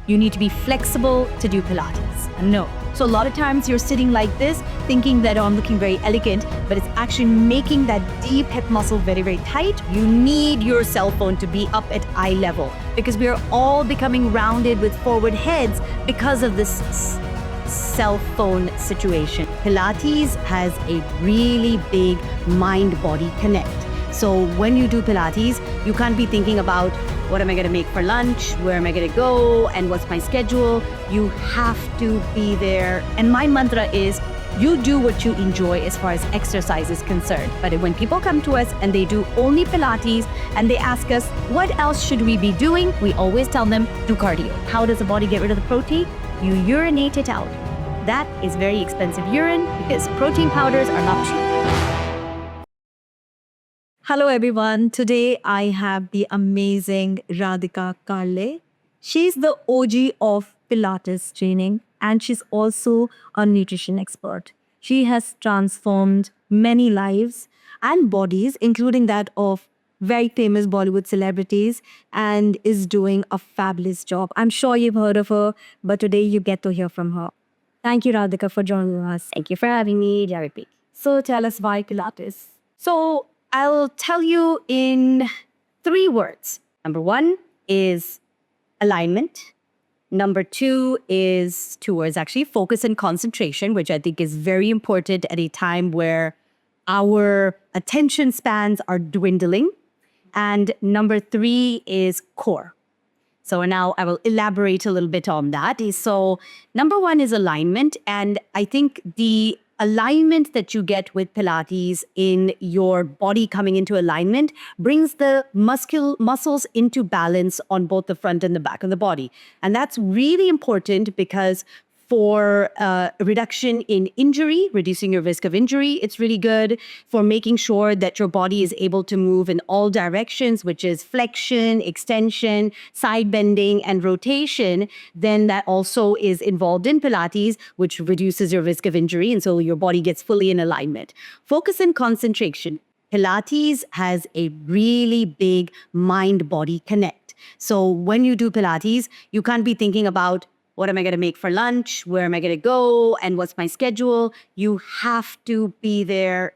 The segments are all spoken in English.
you need to be flexible to do Pilates. No. So a lot of times you're sitting like this, thinking that, oh, I'm looking very elegant, but it's actually making that deep hip muscle very, very tight. You need your cell phone to be up at eye level because we are all becoming rounded with forward heads because of this cell phone situation. Pilates has a really big mind-body connect. So when you do Pilates, you can't be thinking about what am I going to make for lunch, where am I going to go, and what's my schedule. You have to be there. And my mantra is, you do what you enjoy as far as exercise is concerned. But when people come to us and they do only Pilates and they ask us, what else should we be doing? We always tell them, do cardio. How does the body get rid of the protein? You urinate it out. That is very expensive urine because protein powders are not cheap. Hello everyone. Today I have the amazing Radhika Karle. She's the OG of Pilates training and she's also a nutrition expert. She has transformed many lives and bodies, including that of very famous Bollywood celebrities, and is doing a fabulous job. I'm sure you've heard of her, but today you get to hear from her. Thank you, Radhika, for joining us. Thank you for having me, Javipik. So tell us why Pilates. So I'll tell you in 3 words. Number 1 is alignment. Number 2 is 2 words actually, focus and concentration, which I think is very important at a time where our attention spans are dwindling. And number 3 is core. So now I will elaborate a little bit on that. So number 1 is alignment. And I think the alignment that you get with Pilates in your body coming into alignment brings the muscles into balance on both the front and the back of the body. And that's really important because for reduction in injury, reducing your risk of injury, it's really good for making sure that your body is able to move in all directions, which is flexion, extension, side bending, and rotation. Then that also is involved in Pilates, which reduces your risk of injury. And so your body gets fully in alignment. Focus and concentration. Pilates has a really big mind-body connect. So when you do Pilates, you can't be thinking about what am I going to make for lunch? Where am I going to go? And what's my schedule? You have to be there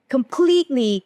completely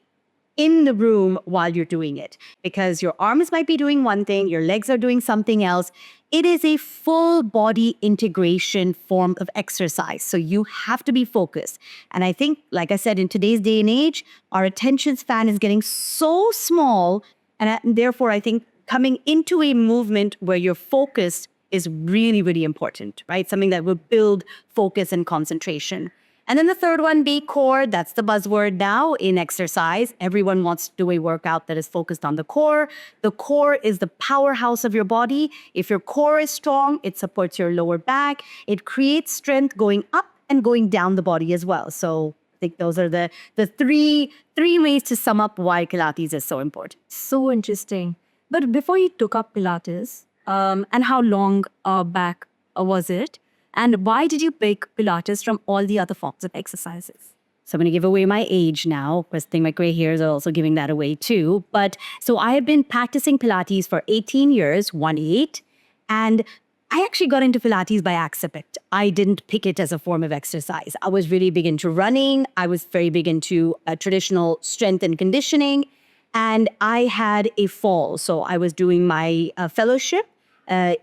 in the room while you're doing it because your arms might be doing one thing, your legs are doing something else. It is a full body integration form of exercise. So you have to be focused. And I think, like I said, in today's day and age, our attention span is getting so small. And therefore, I think coming into a movement where you're focused is really, really important, right? Something that will build focus and concentration. And then the third one, be core. That's the buzzword now in exercise. Everyone wants to do a workout that is focused on the core. The core is the powerhouse of your body. If your core is strong, it supports your lower back. It creates strength going up and going down the body as well. So I think those are the three ways to sum up why Pilates is so important. So interesting. But before you took up Pilates, and how long back was it? And why did you pick Pilates from all the other forms of exercises? So I'm going to give away my age now. Of course, I think my gray hairs are also giving that away too. But so I have been practicing Pilates for 18 years, 1-8. And I actually got into Pilates by accident. I didn't pick it as a form of exercise. I was really big into running. I was very big into traditional strength and conditioning. And I had a fall. So I was doing my fellowship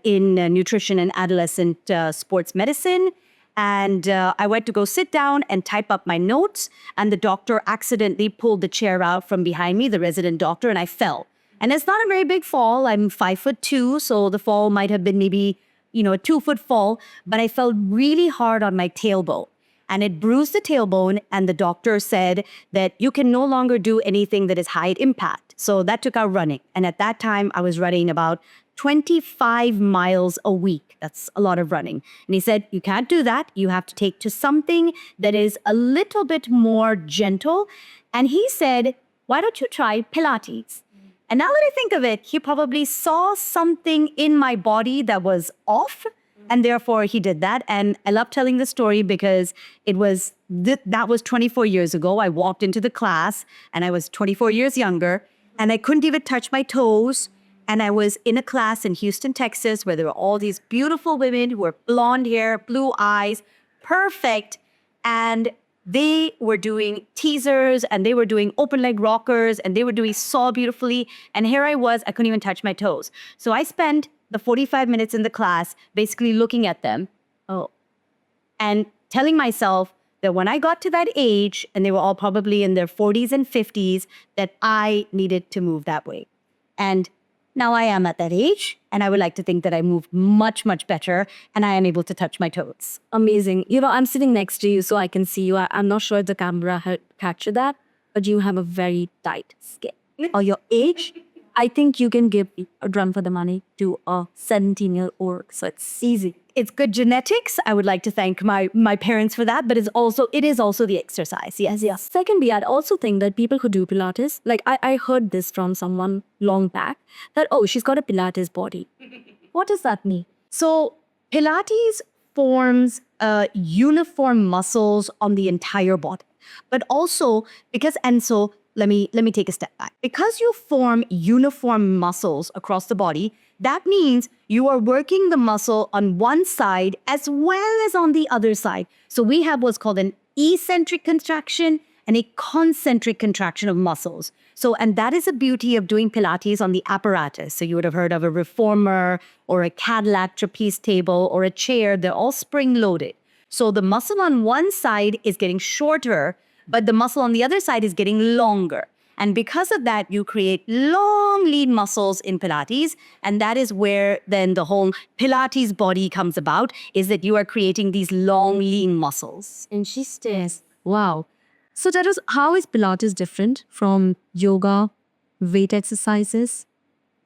in nutrition and adolescent sports medicine. And I went to go sit down and type up my notes. And the doctor accidentally pulled the chair out from behind me, the resident doctor, and I fell. And it's not a very big fall. I'm 5'2", so the fall might have been maybe, a 2-foot fall. But I fell really hard on my tailbone. And it bruised the tailbone. And the doctor said that you can no longer do anything that is high impact. So that took out running. And at that time, I was running about 25 miles a week. That's a lot of running. And he said, you can't do that. You have to take to something that is a little bit more gentle. And he said, why don't you try Pilates? And now that I think of it, he probably saw something in my body that was off. And therefore, he did that. And I love telling the story because that was 24 years ago. I walked into the class and I was 24 years younger and I couldn't even touch my toes. And I was in a class in Houston, Texas, where there were all these beautiful women who were blonde hair, blue eyes, perfect. And they were doing teasers and they were doing open leg rockers and they were doing so beautifully. And here I was, I couldn't even touch my toes. So I spent the 45 minutes in the class basically looking at them and telling myself that when I got to that age, and they were all probably in their 40s and 50s, that I needed to move that way. And now I am at that age, and I would like to think that I move much, much better, and I am able to touch my toes. Amazing. I'm sitting next to you so I can see you. I'm not sure if the camera had captured that, but you have a very tight skin. Or your age, I think you can give a run for the money to a 17-year-old. So it's easy. It's good genetics. I would like to thank my parents for that, but it is also the exercise. Yes. Yeah. Secondly, I'd also think that people who do Pilates, like I heard this from someone long back, that, oh, she's got a Pilates body. What does that mean? So Pilates forms uniform muscles on the entire body, but also so let me take a step back. Because you form uniform muscles across the body, that means you are working the muscle on one side as well as on the other side. So we have what's called an eccentric contraction and a concentric contraction of muscles. So, and that is the beauty of doing Pilates on the apparatus. So you would have heard of a reformer or a Cadillac trapeze table or a chair. They're all spring-loaded. So the muscle on one side is getting shorter, but the muscle on the other side is getting longer. And because of that, you create long, lean muscles in Pilates. And that is where then the whole Pilates body comes about, is that you are creating these long, lean muscles. Interesting. Wow. So how is Pilates different from yoga, weight exercises,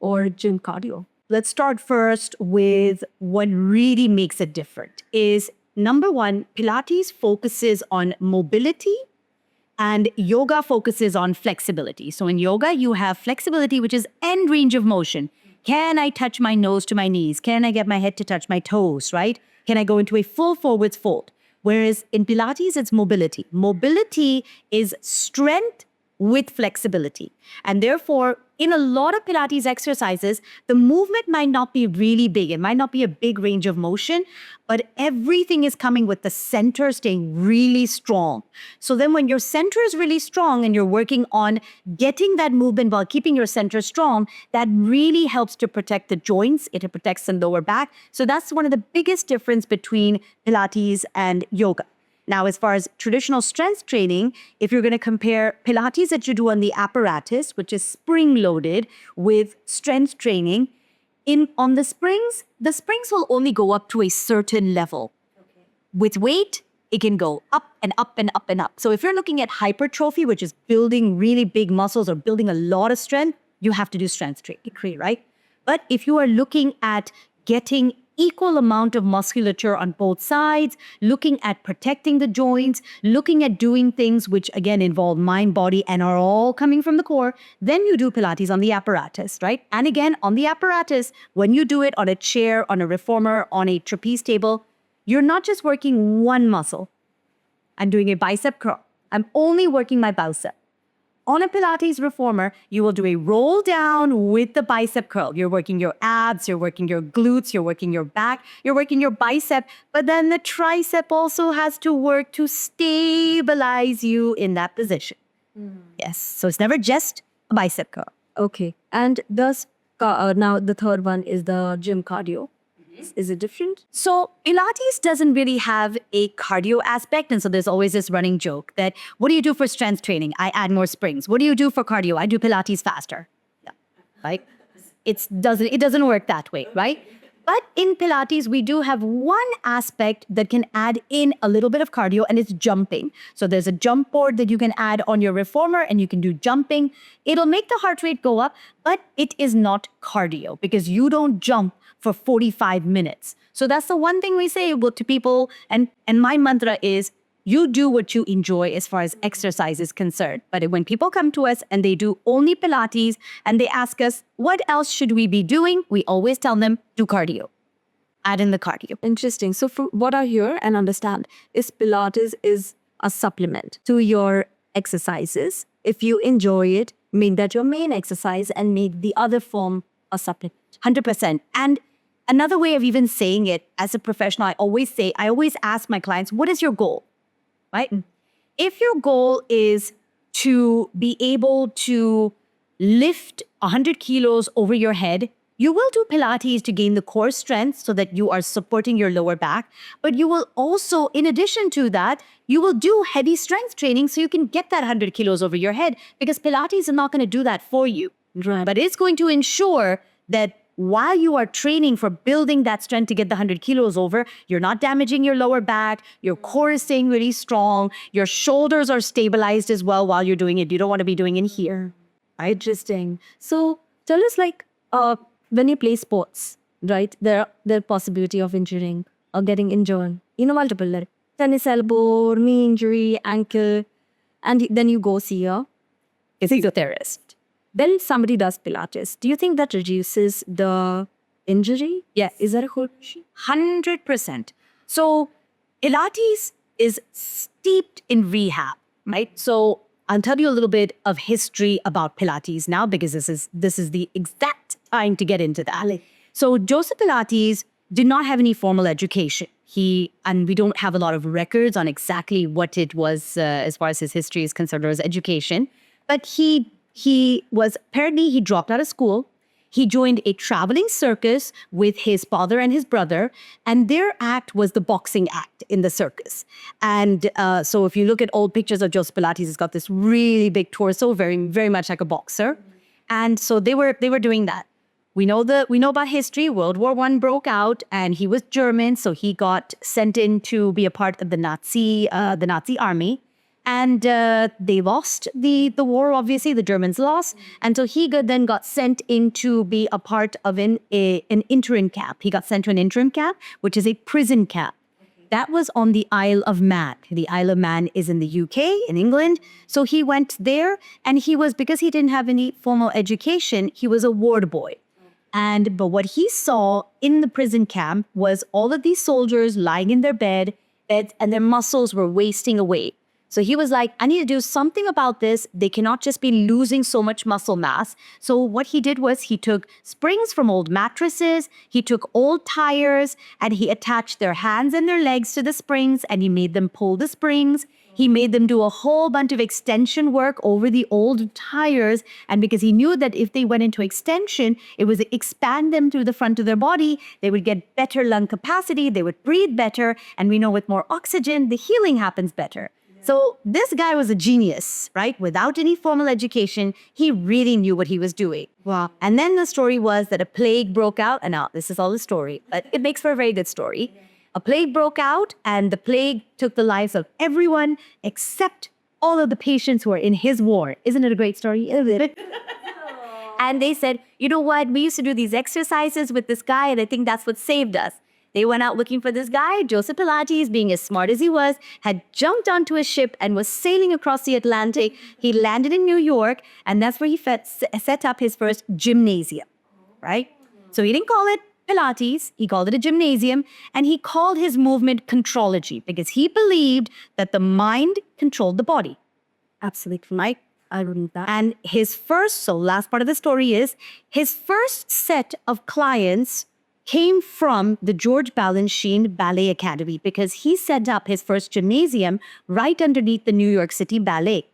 or gym cardio? Let's start first with what really makes it different is, number one, Pilates focuses on mobility and yoga focuses on flexibility. So in yoga, you have flexibility, which is end range of motion. Can I touch my nose to my knees? Can I get my head to touch my toes, right? Can I go into a full forwards fold? Whereas in Pilates, it's mobility. Mobility is strength with flexibility. And therefore, in a lot of Pilates exercises, the movement might not be really big. It might not be a big range of motion, but everything is coming with the center staying really strong. So then when your center is really strong and you're working on getting that movement while keeping your center strong, that really helps to protect the joints. It protects the lower back. So that's one of the biggest difference between Pilates and yoga. Now, as far as traditional strength training, if you're going to compare Pilates that you do on the apparatus, which is spring-loaded, with strength training, on the springs will only go up to a certain level. Okay. With weight, it can go up and up and up and up. So if you're looking at hypertrophy, which is building really big muscles or building a lot of strength, you have to do strength training, right? But if you are looking at getting equal amount of musculature on both sides, looking at protecting the joints, looking at doing things which again involve mind, body, and are all coming from the core, then you do Pilates on the apparatus, right? And again, on the apparatus, when you do it on a chair, on a reformer, on a trapeze table, you're not just working one muscle. I'm doing a bicep curl. I'm only working my bicep. On a Pilates reformer, you will do a roll down with the bicep curl. You're working your abs, you're working your glutes, you're working your back, you're working your bicep, but then the tricep also has to work to stabilize you in that position. Yes, so it's never just a bicep curl. Okay, and now the third one is the gym cardio. Is it different? So Pilates doesn't really have a cardio aspect. And so there's always this running joke that, what do you do for strength training? I add more springs. What do you do for cardio? I do Pilates faster. Yeah, right? It doesn't work that way, right? But in Pilates, we do have one aspect that can add in a little bit of cardio, and it's jumping. So there's a jump board that you can add on your reformer, and you can do jumping. It'll make the heart rate go up, but it is not cardio because you don't jump for 45 minutes. So that's the one thing we say to people, and my mantra is, you do what you enjoy as far as exercise is concerned. But when people come to us and they do only Pilates and they ask us, what else should we be doing? We always tell them, do cardio. Add in the cardio. Interesting. So from what I hear and understand is Pilates is a supplement to your exercises. If you enjoy it, make that your main exercise and make the other form a supplement. 100%. And another way of even saying it as a professional, I always ask my clients, what is your goal? Right? If your goal is to be able to lift 100 kilos over your head, you will do Pilates to gain the core strength so that you are supporting your lower back. But you will also, in addition to that, you will do heavy strength training so you can get that 100 kilos over your head, because Pilates is not going to do that for you. Right. But it's going to ensure that while you are training for building that strength to get the 100 kilos over, you're not damaging your lower back, your core is staying really strong, your shoulders are stabilized as well while you're doing it. You don't want to be doing it here. Interesting. So tell us, like, when you play sports, right, there possibility of injuring or getting injured, multiple, like tennis elbow, knee injury, ankle, and then you go see a physiotherapist. Then somebody does Pilates. Do you think that reduces the injury? Yes. Is that a good? 100%. So Pilates is steeped in rehab, right? So I'll tell you a little bit of history about Pilates now, because this is the exact time to get into that. So Joseph Pilates did not have any formal education. And we don't have a lot of records on exactly what it was as far as his history is concerned or his education. But he dropped out of school. He joined a traveling circus with his father and his brother, and their act was the boxing act in the circus. And so if you look at old pictures of Joseph Pilates, he's got this really big torso, very, very much like a boxer. And so they were doing that. We know about history. World War I broke out, and he was German, so he got sent in to be a part of the Nazi army. And they lost the war, obviously. The Germans lost. And so he then got sent in to be a part of an intern camp. He got sent to an intern camp, which is a prison camp. That was on the Isle of Man. The Isle of Man is in the UK, in England. So he went there, and because he didn't have any formal education, he was a ward boy. But what he saw in the prison camp was all of these soldiers lying in their beds, and their muscles were wasting away. So he was like, I need to do something about this. They cannot just be losing so much muscle mass. So what he did was he took springs from old mattresses, he took old tires, and he attached their hands and their legs to the springs, and he made them pull the springs. He made them do a whole bunch of extension work over the old tires. And because he knew that if they went into extension, it would expand them through the front of their body. They would get better lung capacity. They would breathe better. And we know with more oxygen, the healing happens better. So this guy was a genius, right? Without any formal education, he really knew what he was doing. Wow. And then the story was that a plague broke out. And now this is all the story, but it makes for a very good story. A plague broke out, and the plague took the lives of everyone except all of the patients who were in his ward. Isn't it a great story? And they said, you know what? We used to do these exercises with this guy, and I think that's what saved us. They went out looking for this guy. Joseph Pilates, being as smart as he was, had jumped onto a ship and was sailing across the Atlantic. He landed in New York, and that's where he set up his first gymnasium, right? So he didn't call it Pilates, he called it a gymnasium, and he called his movement contrology because he believed that the mind controlled the body. Absolutely right. I believe that. And last part of the story is, his first set of clients came from the George Balanchine Ballet Academy, because he set up his first gymnasium right underneath the New York City Ballet.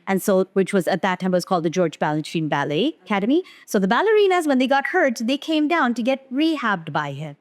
And so, which was at that time was called the George Balanchine Ballet Academy. So the ballerinas, when they got hurt, they came down to get rehabbed by him.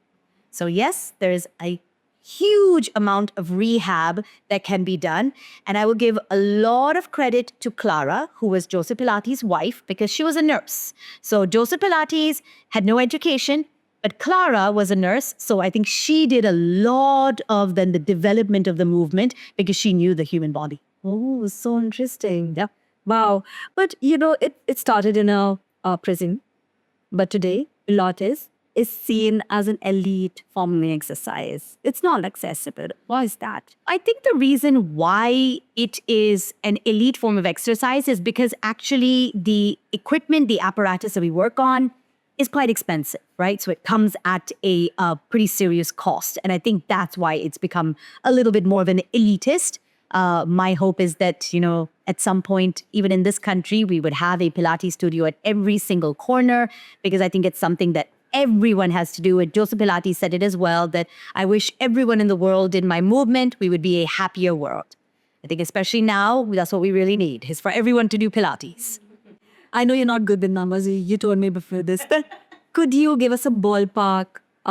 So yes, there is a huge amount of rehab that can be done. And I will give a lot of credit to Clara, who was Joseph Pilates' wife, because she was a nurse. So Joseph Pilates had no education, but Clara was a nurse. So I think she did a lot of the development of the movement because she knew the human body. Oh, so interesting. Yeah. Wow. But, it started in a prison. But today, Pilates is seen as an elite form of exercise. It's not accessible. Why is that? I think the reason why it is an elite form of exercise is because actually the equipment, the apparatus that we work on is quite expensive, right? So it comes at a pretty serious cost. And I think that's why it's become a little bit more of an elitist. my hope is that, at some point, even in this country, we would have a Pilates studio at every single corner, because I think it's something that everyone has to do. And Joseph Pilates said it as well, that I wish everyone in the world did my movement, we would be a happier world. I think especially now, that's what we really need, is for everyone to do Pilates. I know you're not good with numbers. You told me before this. But could you give us a ballpark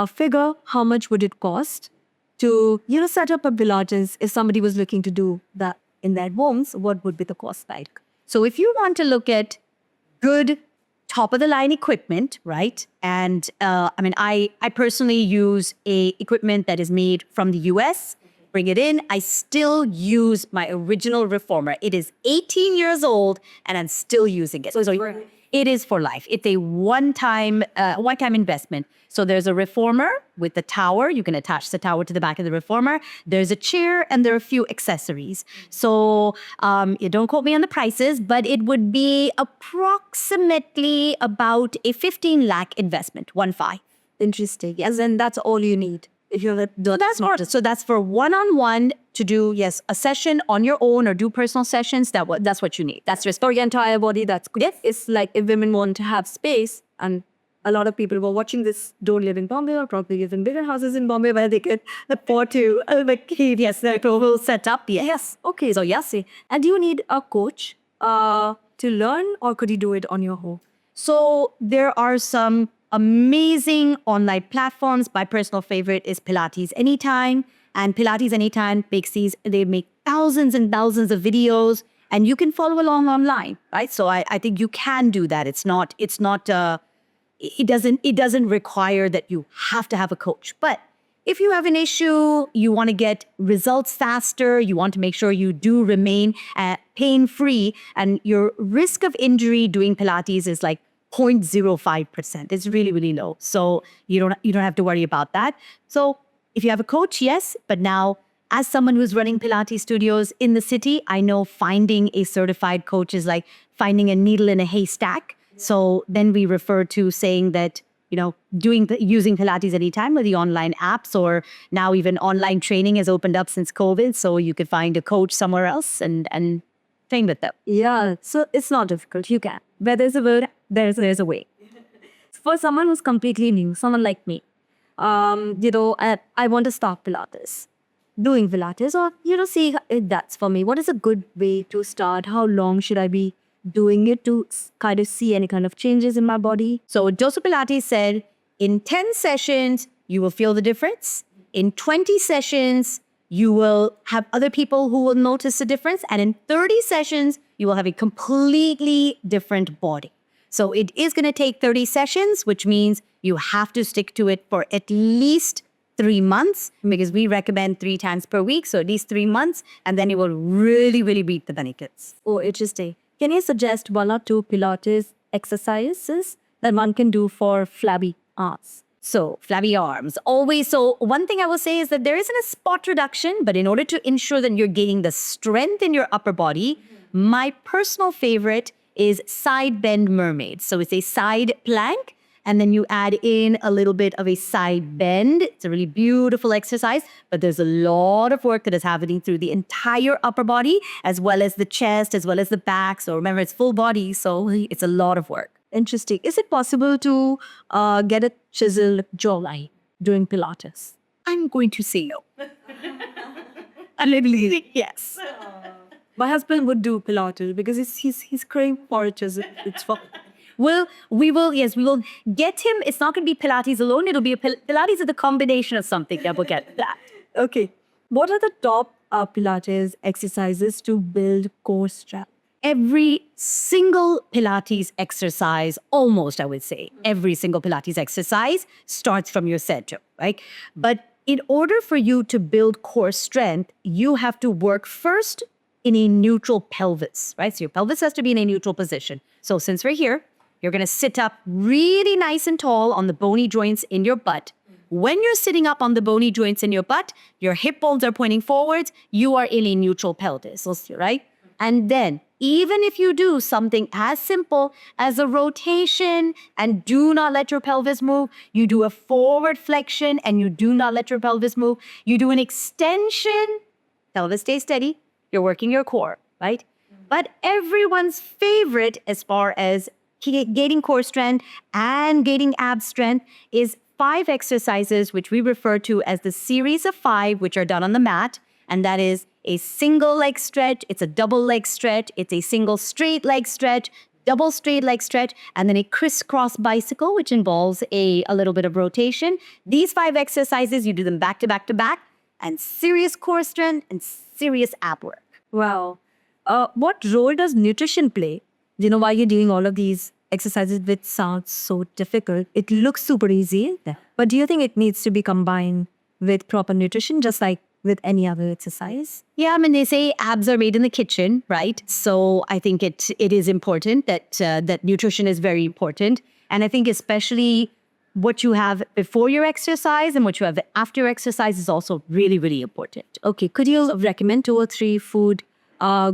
figure? How much would it cost to, set up a Pilates if somebody was looking to do that in their homes? What would be the cost like? So if you want to look at good top of the line equipment, right? And I personally use a equipment that is made from the US. Bring it in. I still use my original reformer. It is 18 years old and I'm still using it. So it is for life. It's a one-time investment. So there's a reformer with the tower. You can attach the tower to the back of the reformer. There's a chair and there are a few accessories. So you don't quote me on the prices, but it would be approximately about a 15 lakh investment, 1.5. Interesting. Yes, and that's all you need. If you're So that's for one-on-one to do, yes, a session on your own or do personal sessions. That's what you need. That's just for your entire body. That's good. Yes. It's like if women want to have space, and a lot of people who are watching this don't live in Bombay or probably live in bigger houses in Bombay where they can afford to yes, the total setup. Yes. Okay. So yes. And do you need a coach to learn, or could you do it on your own? So there are some amazing online platforms. My personal favorite is Pilates Anytime. And Pilates Anytime they make thousands and thousands of videos, and you can follow along online, right? So I think you can do that. It doesn't require that you have to have a coach. But if you have an issue, you want to get results faster, you want to make sure you do remain pain-free, and your risk of injury doing Pilates is like 0.05%. It's really, really low. So you don't have to worry about that. So if you have a coach, yes. But now, as someone who's running Pilates studios in the city, I know finding a certified coach is like finding a needle in a haystack. So then we refer to saying that, using Pilates Anytime with the online apps, or now even online training has opened up since COVID. So you could find a coach somewhere else and train with them. Yeah. So it's not difficult. You can. Where there's a will, there's a way. For someone who's completely new, someone like me, I want to start Pilates. Doing Pilates, or, see if that's for me. What is a good way to start? How long should I be doing it to kind of see any kind of changes in my body? So Joseph Pilates said, in 10 sessions, you will feel the difference. In 20 sessions, you will have other people who will notice the difference. And in 30 sessions, you will have a completely different body. So it is going to take 30 sessions, which means you have to stick to it for at least 3 months, because we recommend 3 times per week. So at least 3 months, and then you will really, really beat the benefits. Oh, interesting. Can you suggest 1 or 2 Pilates exercises that one can do for flabby arms? So flabby arms, always. So one thing I will say is that there isn't a spot reduction, but in order to ensure that you're gaining the strength in your upper body, my personal favorite is side bend mermaid. So it's a side plank, and then you add in a little bit of a side bend. It's a really beautiful exercise, but there's a lot of work that is happening through the entire upper body, as well as the chest, as well as the back. So remember, it's full body, so it's a lot of work. Interesting. Is it possible to get a chiseled jawline during Pilates? I'm going to say no. A little yes. My husband would do Pilates because he's craving for a chisel. It's for... Well, we will get him. It's not going to be Pilates alone. It'll be Pilates is a combination of something that will get that. Okay. What are the top Pilates exercises to build core strength? Every single Pilates exercise, almost I would say, every single Pilates exercise starts from your center, right? But in order for you to build core strength, you have to work first in a neutral pelvis, right? So your pelvis has to be in a neutral position. So since we're here, you're going to sit up really nice and tall on the bony joints in your butt. When you're sitting up on the bony joints in your butt, your hip bones are pointing forwards, you are in a neutral pelvis, right? And then, even if you do something as simple as a rotation and do not let your pelvis move, you do a forward flexion and you do not let your pelvis move, you do an extension, pelvis stays steady, you're working your core, right? But everyone's favorite as far as gaining core strength and gaining ab strength is 5 exercises, which we refer to as the series of 5, which are done on the mat. And that is a single leg stretch, it's a double leg stretch, it's a single straight leg stretch, double straight leg stretch, and then a crisscross bicycle, which involves a little bit of rotation. These 5 exercises, you do them back to back to back, and serious core strength and serious ab work. Wow. What role does nutrition play? While you're doing all of these exercises, which sounds so difficult, it looks super easy. But do you think it needs to be combined with proper nutrition, just like with any other exercise? Yeah, I mean, they say abs are made in the kitchen, right? So I think it is important that nutrition is very important. And I think especially what you have before your exercise and what you have after your exercise is also really, really important. Okay, could you recommend 2 or 3 food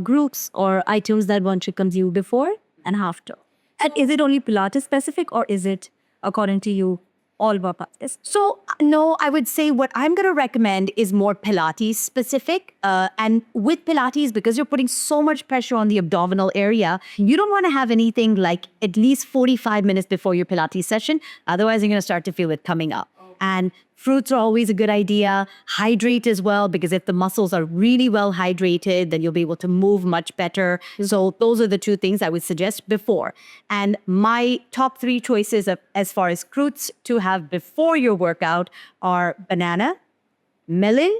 groups or items that one should consume before and after? And is it only Pilates specific, or is it, according to you, all about Pilates? So, no, I would say what I'm going to recommend is more Pilates specific. And with Pilates, because you're putting so much pressure on the abdominal area, you don't want to have anything like at least 45 minutes before your Pilates session. Otherwise, you're going to start to feel it coming up. And fruits are always a good idea. Hydrate as well, because if the muscles are really well hydrated, then you'll be able to move much better. So those are the 2 things I would suggest before. And my top 3 choices as far as fruits to have before your workout are banana, melon,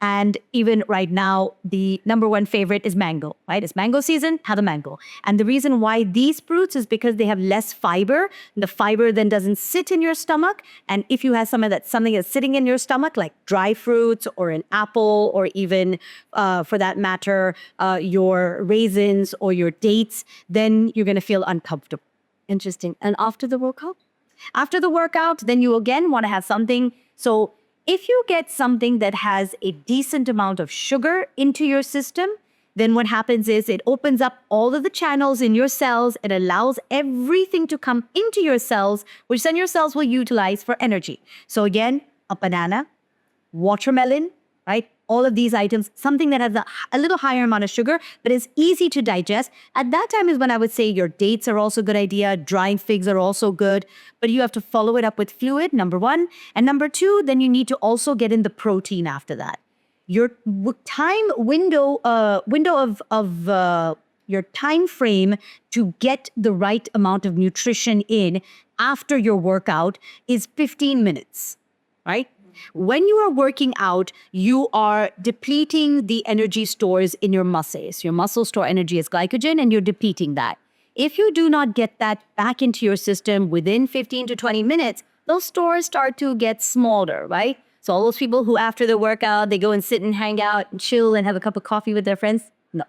and even right now, the number 1 favorite is mango, right? It's mango season, have a mango. And the reason why these fruits is because they have less fiber. The fiber then doesn't sit in your stomach. And if you have something that's sitting in your stomach, like dry fruits or an apple, or even for that matter, your raisins or your dates, then you're going to feel uncomfortable. Interesting. And after the workout? After the workout, then you again want to have something. So if you get something that has a decent amount of sugar into your system, then what happens is it opens up all of the channels in your cells. It allows everything to come into your cells, which then your cells will utilize for energy. So again, a banana, watermelon, right? All of these items, something that has a little higher amount of sugar, but is easy to digest. At that time is when I would say your dates are also a good idea. Drying figs are also good, but you have to follow it up with fluid, number 1. And number 2, then you need to also get in the protein after that. Your time window of your time frame to get the right amount of nutrition in after your workout is 15 minutes, right? When you are working out, you are depleting the energy stores in your muscles. Your muscles store energy as glycogen, and you're depleting that. If you do not get that back into your system within 15 to 20 minutes, those stores start to get smaller, right? So all those people who after the workout, they go and sit and hang out and chill and have a cup of coffee with their friends, no.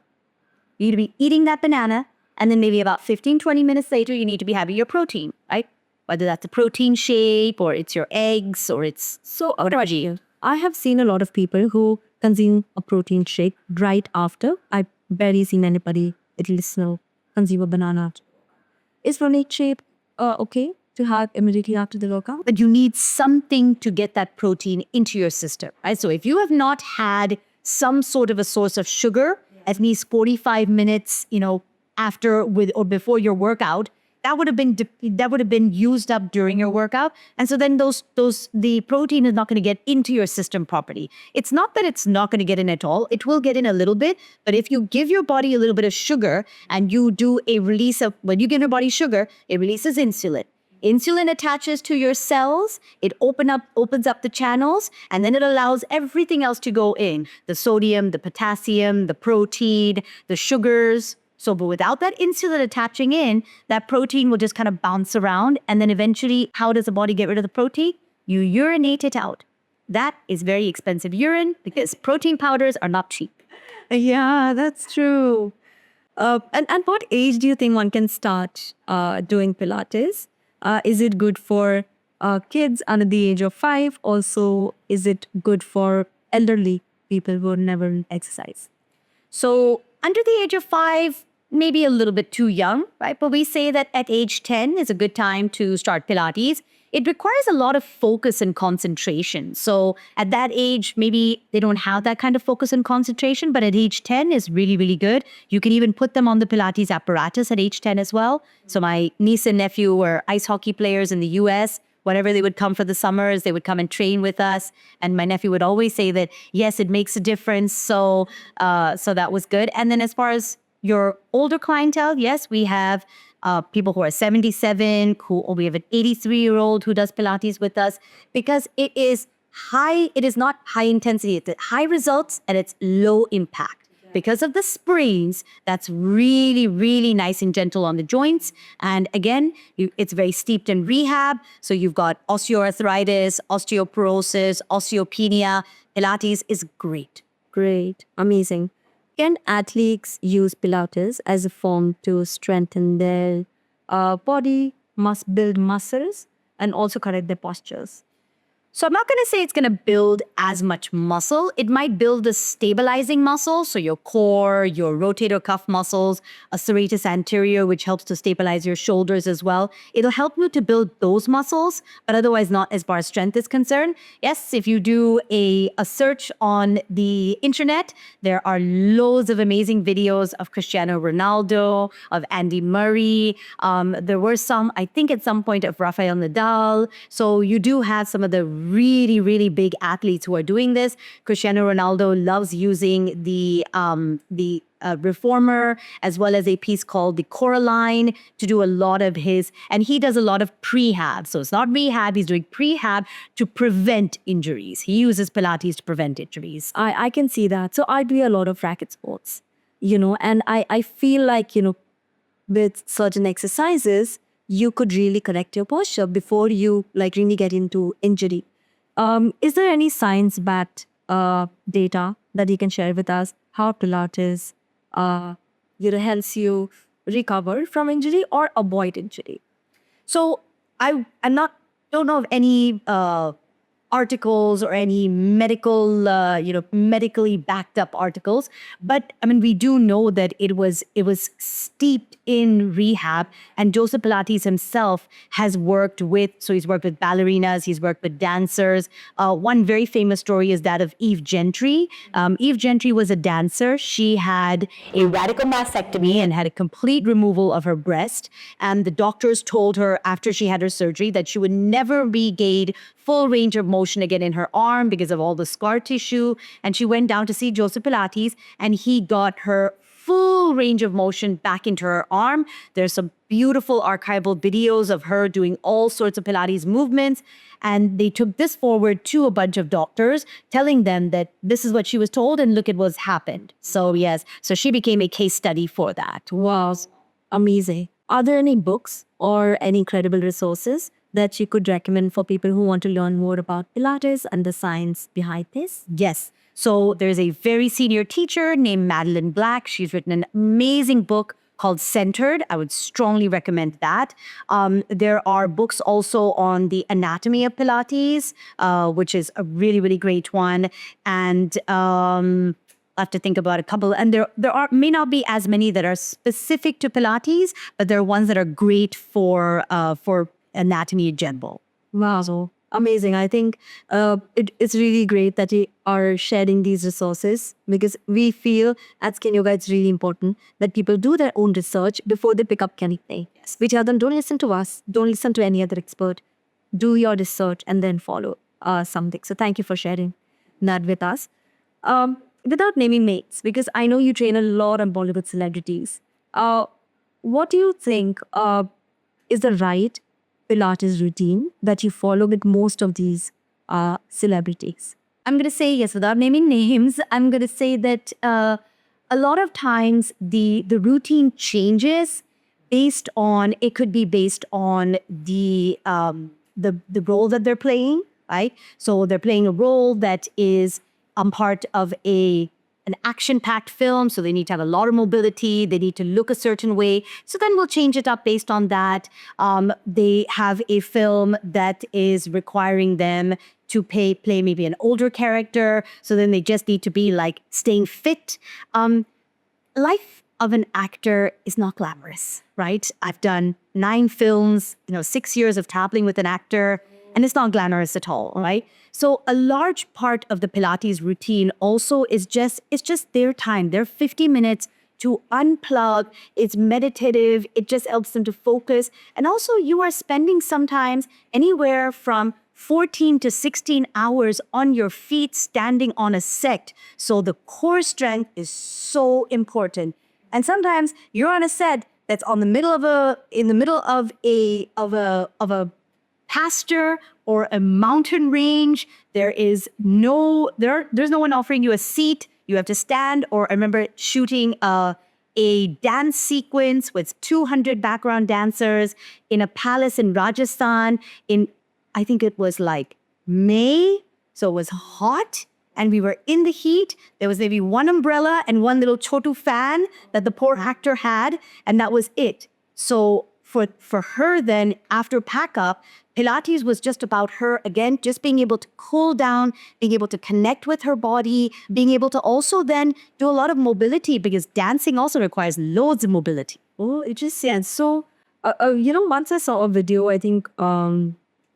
You need to be eating that banana, and then maybe about 15, 20 minutes later, you need to be having your protein, right? Whether that's a protein shake or it's your eggs or it's... So, I have seen a lot of people who consume a protein shake right after. I've barely seen anybody, at least now, consume a banana. Is protein shake okay to have immediately after the workout? But you need something to get that protein into your system, right? So if you have not had some sort of a source of sugar, at least 45 minutes, after with or before your workout, that would have been used up during your workout. And so then the protein is not going to get into your system properly. It's not that it's not going to get in at all. It will get in a little bit. But if you give your body a little bit of sugar and you do a release of, when you give your body sugar, it releases insulin. Insulin attaches to your cells, it opens up the channels, and then it allows everything else to go in. The sodium, the potassium, the protein, the sugars. So, but without that insulin attaching in, that protein will just kind of bounce around. And then eventually, how does the body get rid of the protein? You urinate it out. That is very expensive urine because protein powders are not cheap. Yeah, that's true. And what age do you think one can start doing Pilates? Is it good for kids under the age of 5? Also, is it good for elderly people who never exercise? So under the age of 5, maybe a little bit too young, right? But we say that at age 10 is a good time to start Pilates. it requires a lot of focus and concentration. So at that age, maybe they don't have that kind of focus and concentration, but at age 10 is really, really good. You can even put them on the Pilates apparatus at age 10 as well. So my niece and nephew were ice hockey players in the US. Whenever they would come for the summers, they would come and train with us. And my nephew would always say that, yes, it makes a difference. So that was good. And then as far as your older clientele, yes, we have people who are 77, we have an 83-year-old who does Pilates with us, because it is not high intensity, it's high results and it's low impact. Because of the springs, that's really, really nice and gentle on the joints. And again, it's very steeped in rehab. So you've got osteoarthritis, osteoporosis, osteopenia. Pilates is great. Great. Amazing. Can athletes use Pilates as a form to strengthen their body, must build muscles, and also correct their postures? So I'm not going to say it's going to build as much muscle. It might build the stabilizing muscle, so your core, your rotator cuff muscles, a serratus anterior, which helps to stabilize your shoulders as well. It'll help you to build those muscles, but otherwise not as far as strength is concerned. Yes, if you do a search on the internet, there are loads of amazing videos of Cristiano Ronaldo, of Andy Murray. There were some, I think at some point, of Rafael Nadal. So you do have some of the really, really big athletes who are doing this. Cristiano Ronaldo loves using the reformer, as well as a piece called the Coraline, to do a lot of his, and he does a lot of prehab. So it's not rehab, he's doing prehab to prevent injuries. He uses Pilates to prevent injuries. I can see that. So I do a lot of racket sports, and I feel like, with certain exercises, you could really correct your posture before you really get into injury. Is there any science-backed data that you can share with us how Pilates helps you recover from injury or avoid injury? So don't know of any articles or any medically backed up articles, but I mean, we do know that it was steeped in rehab, and Joseph Pilates himself has worked with, so he's worked with ballerinas, he's worked with dancers. One very famous story is that of Eve Gentry. Eve Gentry was a dancer. She had a radical mastectomy and had a complete removal of her breast, and the doctors told her after she had her surgery that she would never regain full range of motion again in her arm because of all the scar tissue. And she went down to see Joseph Pilates, and he got her full range of motion back into her arm. There's some beautiful archival videos of her doing all sorts of Pilates movements. And they took this forward to a bunch of doctors, telling them that this is what she was told, and look at what's happened. So yes, so she became a case study for that. Wow, amazing. Are there any books or any credible resources that you could recommend for people who want to learn more about Pilates and the science behind this? Yes. So there's a very senior teacher named Madeline Black. She's written an amazing book called Centered. I would strongly recommend that. There are books also on the anatomy of Pilates, which is a really, really great one. And I'll have to think about a couple. And there may not be as many that are specific to Pilates, but there are ones that are great for anatomy in general. Wow, so amazing. I think it's really great that you are sharing these resources, because we feel at Skin Yoga it's really important that people do their own research before they pick up anything. Yes. We tell them, don't listen to us, don't listen to any other expert. Do your research and then follow something. So thank you for sharing that with us. Without naming names, because I know you train a lot of Bollywood celebrities. What do you think is the right Pilates routine that you follow with most of these celebrities? I'm going to say, yes, without naming names, I'm going to say that a lot of times the routine changes based on the role that they're playing, right? So they're playing a role that is part of an action-packed film, so they need to have a lot of mobility, they need to look a certain way. So then we'll change it up based on that. They have a film that is requiring them to play maybe an older character, so then they just need to be like staying fit. Life of an actor is not glamorous, right? I've done 9 films, 6 years of traveling with an actor, and it's not glamorous at all, right? So a large part of the Pilates routine also is it's just their time. Their 50 minutes to unplug. It's meditative. It just helps them to focus. And also you are spending sometimes anywhere from 14 to 16 hours on your feet standing on a set. So the core strength is so important. And sometimes you're on a set that's in the middle of a pasture or a mountain range. There's no one offering you a seat. You have to stand. Or I remember shooting a dance sequence with 200 background dancers in a palace in Rajasthan I think it was like May, so it was hot, and we were in the heat. There was maybe one umbrella and one little chotu fan that the poor actor had, and that was it. So for her then, after pack up, Pilates was just about her, again, just being able to cool down, being able to connect with her body, being able to also then do a lot of mobility, because dancing also requires loads of mobility. Oh, interesting. So, once I saw a video, I think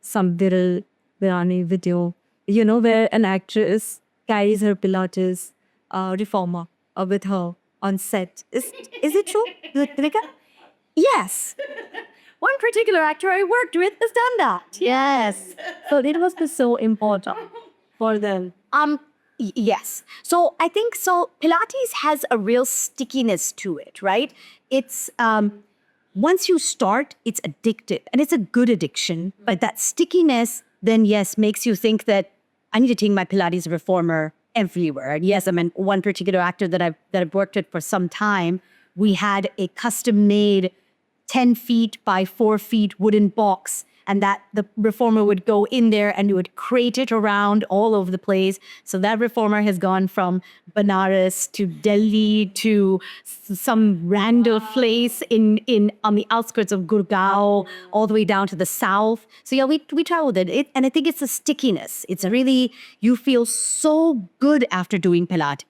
some viral Virani video, where an actress carries her Pilates reformer with her on set. Is it true, Radhika? Yes. One particular actor I worked with has done that. Yes. So it must be so important for them. Yes. So I think Pilates has a real stickiness to it, right? It's once you start, it's addictive, and it's a good addiction. But that stickiness then, yes, makes you think that I need to take my Pilates reformer everywhere. And yes, I mean, one particular actor that I've worked with for some time, we had a custom-made 10 feet by 4 feet wooden box, and that the reformer would go in there and you would crate it around all over the place. So that reformer has gone from Banaras to Delhi to some random place on the outskirts of Gurgaon, all the way down to the south. So yeah, we traveled it. And I think it's a stickiness. It's you feel so good after doing Pilates.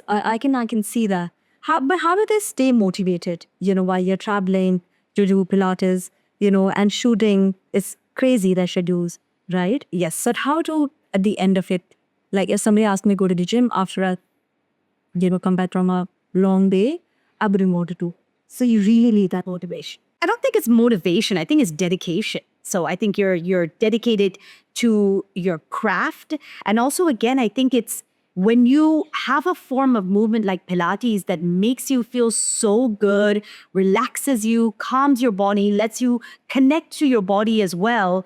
I can see that. But how do they stay motivated, while you're traveling to do Pilates, and shooting is crazy, their schedules, right? Yes. But how to, at the end of it, like if somebody asked me to go to the gym after I, come back from a long day, I wouldn't want to do. So you really need that motivation. I don't think it's motivation. I think it's dedication. So I think you're dedicated to your craft. And also, again, I think it's when you have a form of movement like Pilates that makes you feel so good, relaxes you, calms your body, lets you connect to your body as well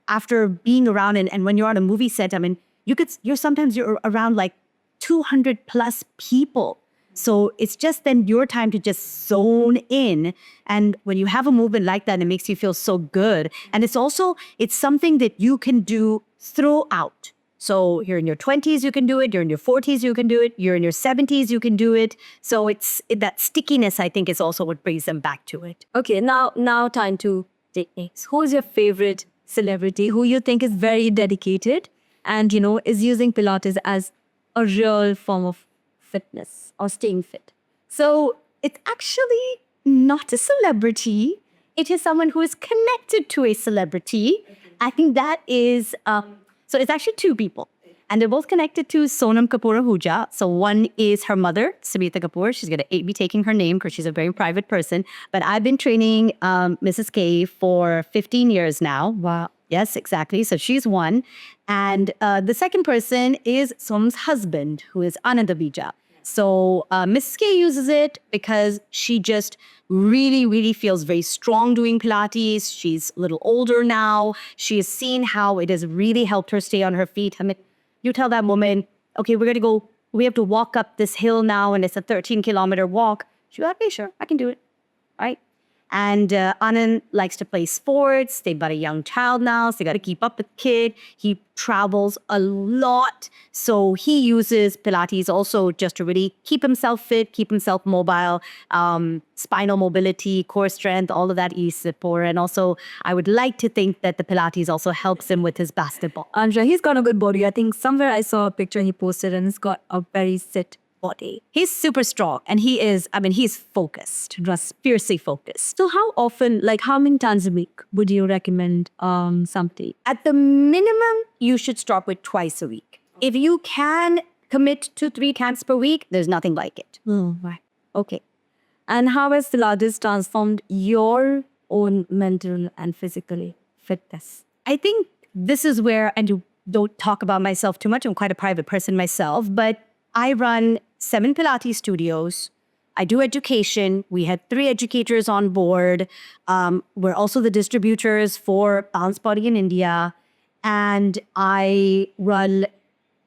after being around. And when you're on a movie set, I mean, you're around like 200 plus people. So it's just then your time to just zone in. And when you have a movement like that, it makes you feel so good. And it's something that you can do throughout. So you're in your 20s, you can do it. You're in your 40s, you can do it. You're in your 70s, you can do it. So that stickiness, I think, is also what brings them back to it. Okay, now time to take names. Who is your favorite celebrity who you think is very dedicated and, is using Pilates as a real form of fitness or staying fit? So it's actually not a celebrity. It is someone who is connected to a celebrity. I think that is... So it's actually 2 people, and they're both connected to Sonam Kapoor Ahuja. So one is her mother, Samita Kapoor. She's going to be taking her name because she's a very private person. But I've been training Mrs. K for 15 years now. Wow. Yes, exactly. So she's one. And the second person is Som's husband, who is Anand Abija. So Mrs. K uses it because she just really, really feels very strong doing Pilates. She's a little older now. She has seen how it has really helped her stay on her feet. I mean, you tell that woman, okay, we have to walk up this hill now, and it's a 13-kilometer walk. She'll be like, okay, sure, I can do it, right? And Anand likes to play sports. They've got a young child now, so they got to keep up with the kid. He travels a lot. So he uses Pilates also just to really keep himself fit, keep himself mobile, spinal mobility, core strength, all of that is support. And also, I would like to think that the Pilates also helps him with his basketball. Anja, he's got a good body. I think somewhere I saw a picture he posted and he's got a very fit body. He's super strong and he's focused, just fiercely focused. So how often, like how many times a week would you recommend somebody? At the minimum, you should start with twice a week. If you can commit to 3 times per week, there's nothing like it. Oh, right. Okay. And how has Pilates transformed your own mental and physical fitness? I think this is where I don't talk about myself too much. I'm quite a private person myself, but I run 7 Pilates studios. I do education. We had 3 educators on board. We're also the distributors for Balanced Body in India. And I run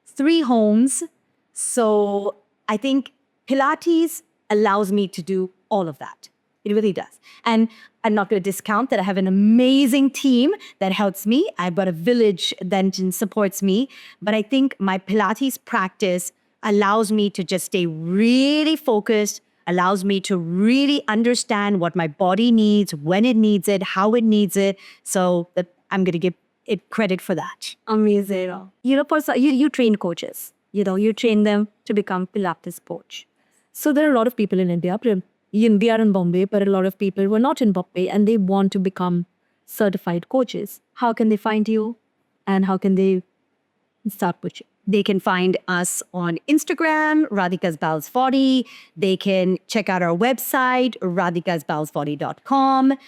3 homes. So I think Pilates allows me to do all of that. It really does. And I'm not going to discount that I have an amazing team that helps me. I've got a village that supports me. But I think my Pilates practice allows me to just stay really focused, allows me to really understand what my body needs, when it needs it, how it needs it. So I'm going to give it credit for that. Amazing. You train coaches. You train them to become Pilates coach. So there are a lot of people in India. We are in Bombay, but a lot of people were not in Bombay and they want to become certified coaches. How can they find you and how can they start coaching? They can find us on Instagram, Radhika's Balanced Body. They can check out our website, radhikasbalancedbody.com.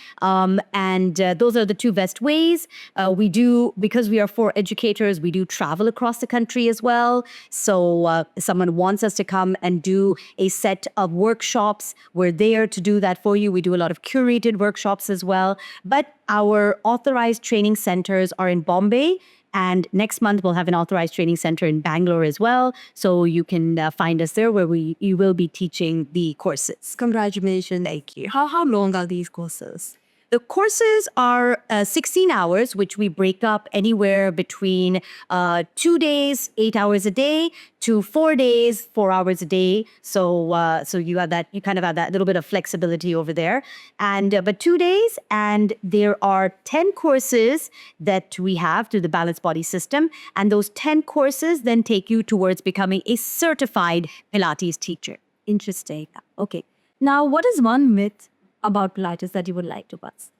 And those are the 2 best ways. Because we are 4 educators, we do travel across the country as well. So if someone wants us to come and do a set of workshops, we're there to do that for you. We do a lot of curated workshops as well. But our authorized training centers are in Bombay. And next month, we'll have an authorized training center in Bangalore as well. So you can find us there where you will be teaching the courses. Congratulations. Thank you. How long are these courses? The courses are 16 hours, which we break up anywhere between 2 days, 8 hours a day, to 4 days, 4 hours a day. So you have that. You kind of have that little bit of flexibility over there. And but 2 days, and there are 10 courses that we have through the Balanced Body system, and those 10 courses then take you towards becoming a certified Pilates teacher. Interesting. Okay. Now, what is one myth about Pilates that you would like to bust?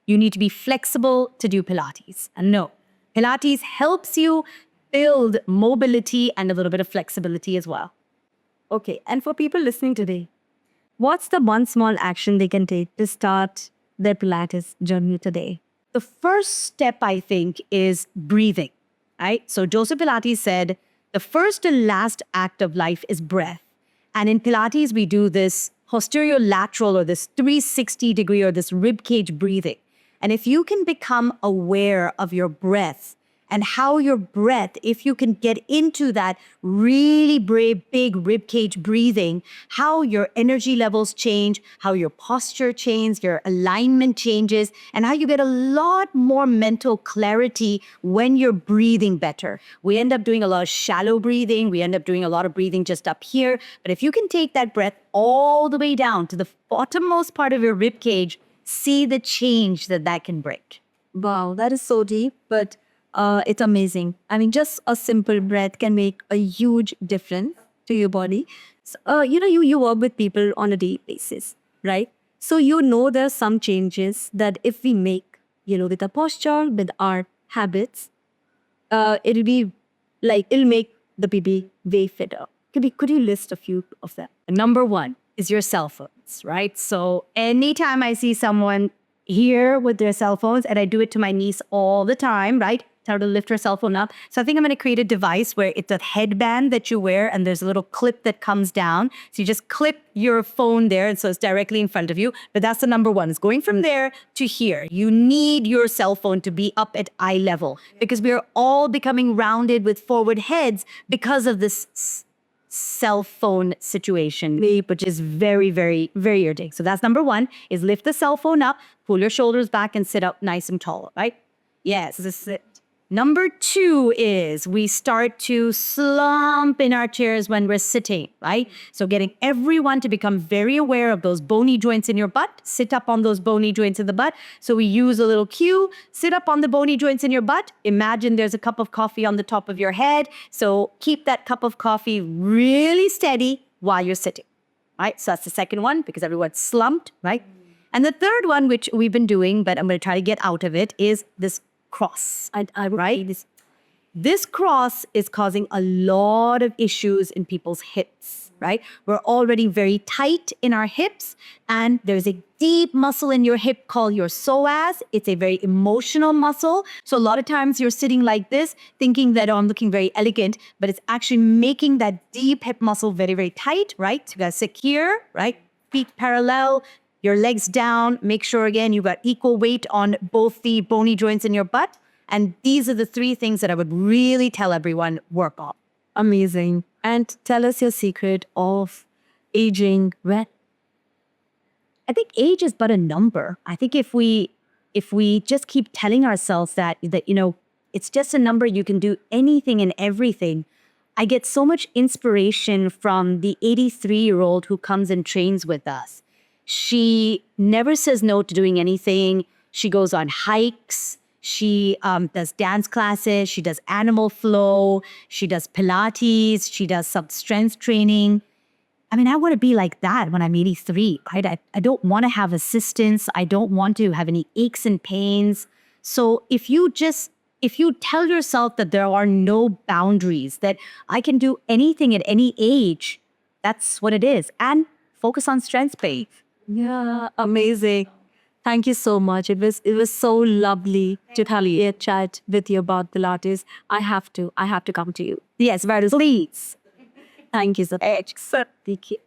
You need to be flexible to do Pilates. And no, Pilates helps you build mobility and a little bit of flexibility as well. Okay. And for people listening today, what's the one small action they can take to start their Pilates journey today? The first step, I think, is breathing, right? So Joseph Pilates said, the first and last act of life is breath. And in Pilates, we do this posterolateral or this 360 degree or this rib cage breathing. And if you can become aware of your breath and how your breath, if you can get into that really big rib cage breathing, how your energy levels change, how your posture changes, your alignment changes, and how you get a lot more mental clarity when you're breathing better. We end up doing a lot of shallow breathing. We end up doing a lot of breathing just up here. But if you can take that breath all the way down to the bottommost part of your rib cage, see the change that can bring. Wow, that is so deep, but it's amazing. I mean, just a simple breath can make a huge difference to your body. So, you work with people on a daily basis, right? So there's some changes that if we make, with our posture, with our habits, it'll make the baby way fitter. Could you list a few of them? Number 1 is your cell phones, right? So anytime I see someone here with their cell phones, and I do it to my niece all the time, right? Tell her to lift her cell phone up. So I think I'm going to create a device where it's a headband that you wear and there's a little clip that comes down. So you just clip your phone there and so it's directly in front of you. But that's the number 1. It's going from there to here. You need your cell phone to be up at eye level because we are all becoming rounded with forward heads because of this cell phone situation, which is very, very, very irritating. So that's number 1 is lift the cell phone up, pull your shoulders back and sit up nice and tall, right? Yes, this is it. Number 2 is we start to slump in our chairs when we're sitting, right? So getting everyone to become very aware of those bony joints in your butt, sit up on those bony joints in the butt. So we use a little cue, sit up on the bony joints in your butt. Imagine there's a cup of coffee on the top of your head. So keep that cup of coffee really steady while you're sitting, right? So that's the second one because everyone's slumped, right? And the third one, which we've been doing, but I'm going to try to get out of it, is this cross, right? This cross is causing a lot of issues in people's hips, right? We're already very tight in our hips, and there's a deep muscle in your hip called your psoas. It's a very emotional muscle. So a lot of times you're sitting like this, thinking that, oh, I'm looking very elegant, but it's actually making that deep hip muscle very, very tight, right? So you gotta sit here, right? Feet parallel, your legs down. Make sure, again, you've got equal weight on both the bony joints in your butt. And these are the three things that I would really tell everyone work on. Amazing. And tell us your secret of aging well. I think age is but a number. I think if we just keep telling ourselves that it's just a number, you can do anything and everything. I get so much inspiration from the 83-year-old who comes and trains with us. She never says no to doing anything. She goes on hikes. She does dance classes. She does animal flow. She does Pilates. She does some strength training. I mean, I want to be like that when I'm 83, right? I don't want to have assistance. I don't want to have any aches and pains. So if you tell yourself that there are no boundaries, that I can do anything at any age, that's what it is. And focus on strength, babe. Yeah, amazing. Thank you so much. It was so lovely to have a chat with you about Pilates. I have to come to you. Yes, Varus, please. Thank you so much. Thank you.